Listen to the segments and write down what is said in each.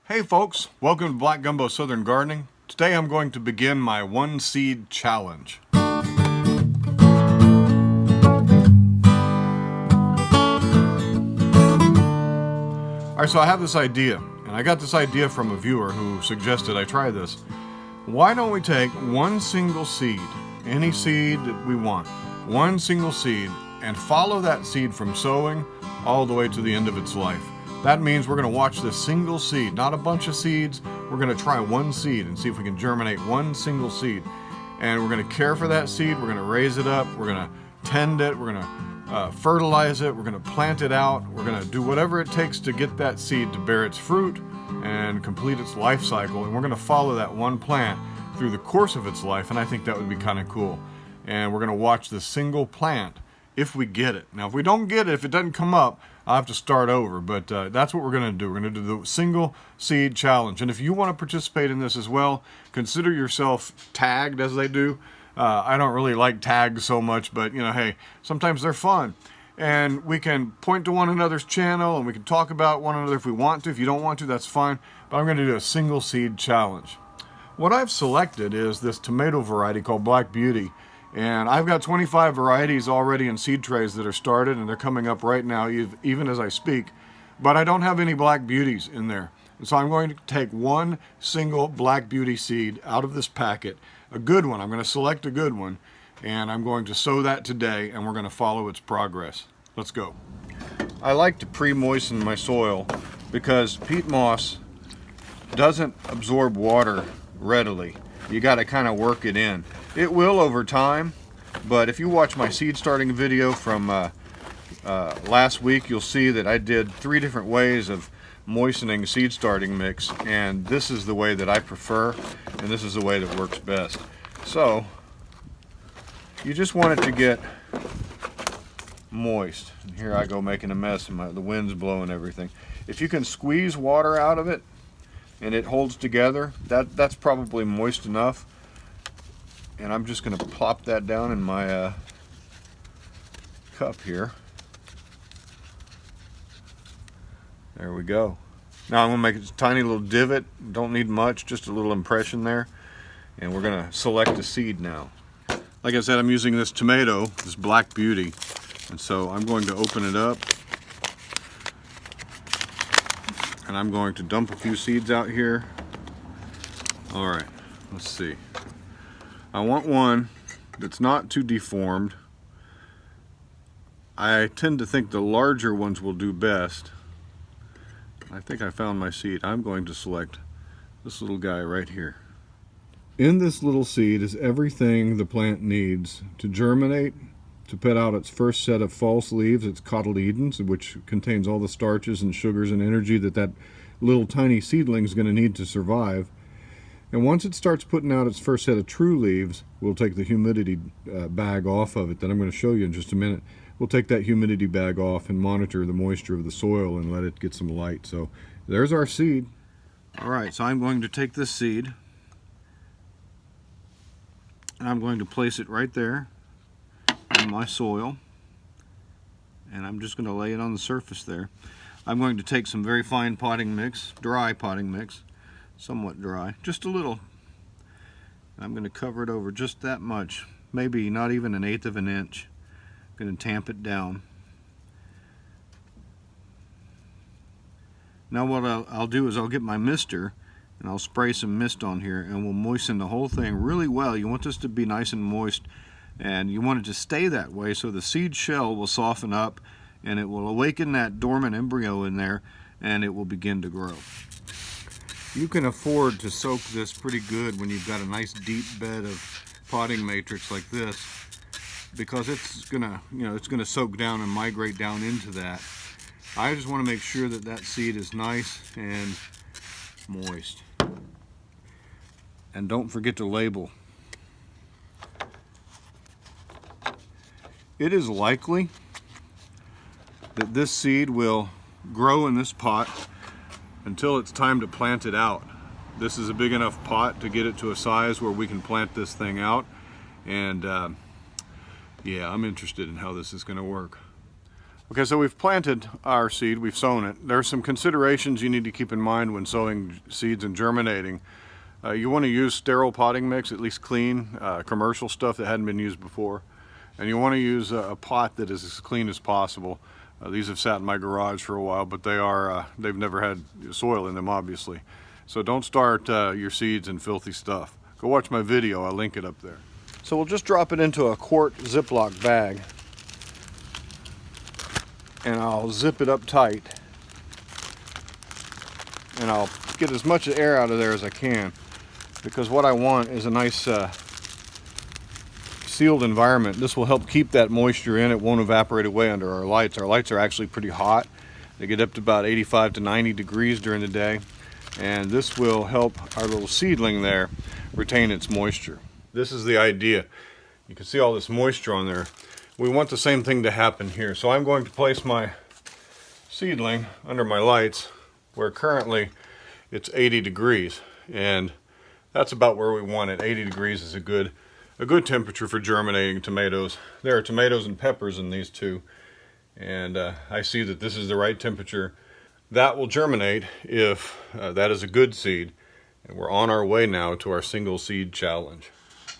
Hey folks, welcome to Black Gumbo Southern Gardening. Today I'm going to begin my one seed challenge. Alright, so I have this idea, and I got this idea from a viewer who suggested I try this. Why don't we take one single seed, any seed that we want, one single seed, and follow that seed from sowing all the way to the end of its life. That means we're going to watch this single seed, not a bunch of seeds. We're going to try one seed and see if we can germinate one single seed. And we're going to care for that seed. We're going to raise it up. We're going to tend it. We're going to fertilize it. We're going to plant it out. We're going to do whatever it takes to get that seed to bear its fruit and complete its life cycle. And we're going to follow that one plant through the course of its life. And I think that would be kind of cool. And we're going to watch the single plant if we get it. Now, if we don't get it, if it doesn't come up, I'll have to start over, but that's what we're going to do. We're going to do the single seed challenge. And if you want to participate in this as well, consider yourself tagged as they do. I don't really like tags so much, but you know, hey, sometimes they're fun. And we can point to one another's channel and we can talk about one another if we want to. If you don't want to, that's fine. But I'm going to do a single seed challenge. What I've selected is this tomato variety called Black Beauty. And I've got 25 varieties already in seed trays that are started, and they're coming up right now, even as I speak. But I don't have any Black Beauties in there. And so I'm going to take one single Black Beauty seed out of this packet, a good one. I'm going to select a good one, and I'm going to sow that today, and we're going to follow its progress. Let's go. I like to pre-moisten my soil because peat moss doesn't absorb water readily. You got to kind of work it in. It will over time, but if you watch my seed starting video from last week, you'll see that I did 3 different ways of moistening seed starting mix, and this is the way that I prefer, and this is the way that works best. So you just want it to get moist. And here I go making a mess, and the wind's blowing everything. If you can squeeze water out of it and it holds together, that's probably moist enough. And I'm just going to plop that down in my cup here. There we go. Now I'm going to make a tiny little divot. Don't need much, just a little impression there. And we're going to select a seed now. Like I said, I'm using this tomato, this Black Beauty. And so I'm going to open it up. And I'm going to dump a few seeds out here. All right, let's see. I want one that's not too deformed. I tend to think the larger ones will do best. I think I found my seed. I'm going to select this little guy right here. In this little seed is everything the plant needs to germinate, to put out its first set of false leaves, its cotyledons, which contains all the starches and sugars and energy that little tiny seedling is going to need to survive. And once it starts putting out its first set of true leaves, we'll take the humidity bag off of it that I'm going to show you in just a minute. We'll take that humidity bag off and monitor the moisture of the soil and let it get some light. So there's our seed. All right, so I'm going to take this seed and I'm going to place it right there in my soil. And I'm just going to lay it on the surface there. I'm going to take some very fine potting mix, dry potting mix, somewhat dry, just a little. I'm going to cover it over just that much, maybe not even 1/8 of an inch. I'm going to tamp it down. Now what I'll do is I'll get my mister and I'll spray some mist on here, and we'll moisten the whole thing really well. You want this to be nice and moist, and you want it to stay that way so the seed shell will soften up and it will awaken that dormant embryo in there, and it will begin to grow. You can afford to soak this pretty good when you've got a nice deep bed of potting matrix like this, because it's gonna, it's gonna soak down and migrate down into that. I just want to make sure that that seed is nice and moist. And don't forget to label. It is likely that this seed will grow in this pot until it's time to plant it out. This is a big enough pot to get it to a size where we can plant this thing out. And yeah, I'm interested in how this is going to work. Okay, so we've planted our seed, we've sown it. There are some considerations you need to keep in mind when sowing seeds and germinating. You want to use sterile potting mix, at least clean, commercial stuff that hadn't been used before. And you want to use a pot that is as clean as possible. These have sat in my garage for a while, but they've never had soil in them, obviously. So don't start your seeds in filthy stuff. Go watch my video, I'll link it up there. So we'll just drop it into a quart Ziploc bag. And I'll zip it up tight. And I'll get as much air out of there as I can, because what I want is a nice sealed environment. This will help keep that moisture in. It won't evaporate away under our lights. Our lights are actually pretty hot. They get up to about 85 to 90 degrees during the day. And this will help our little seedling there retain its moisture. This is the idea. You can see all this moisture on there. We want the same thing to happen here. So I'm going to place my seedling under my lights, where currently it's 80 degrees. And that's about where we want it. 80 degrees is a good temperature for germinating tomatoes. There are tomatoes and peppers in these two. And I see that this is the right temperature. That will germinate if that is a good seed. And we're on our way now to our single seed challenge.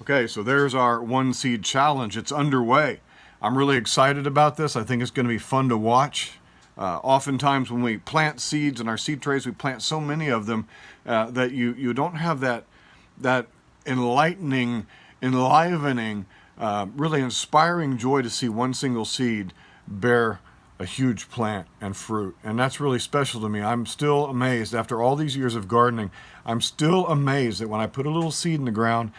Okay, so there's our one seed challenge. It's underway. I'm really excited about this. I think it's going to be fun to watch. Oftentimes when we plant seeds in our seed trays, we plant so many of them that you don't have that enlivening, really inspiring joy to see one single seed bear a huge plant and fruit. And that's really special to me. I'm still amazed, after all these years of gardening, I'm still amazed that when I put a little seed in the ground,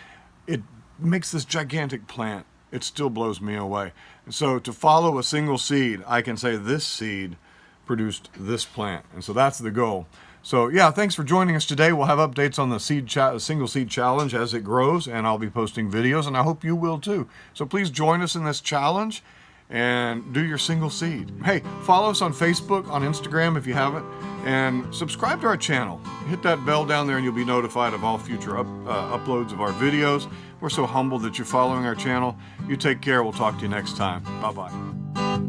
it makes this gigantic plant. It still blows me away. And so to follow a single seed, I can say this seed produced this plant. And so that's the goal. So yeah, thanks for joining us today. We'll have updates on the single seed challenge as it grows, and I'll be posting videos, and I hope you will too. So please join us in this challenge and do your single seed. Hey, follow us on Facebook, on Instagram if you haven't, and subscribe to our channel. Hit that bell down there and you'll be notified of all future uploads of our videos. We're so humbled that you're following our channel. You take care. We'll talk to you next time. Bye-bye.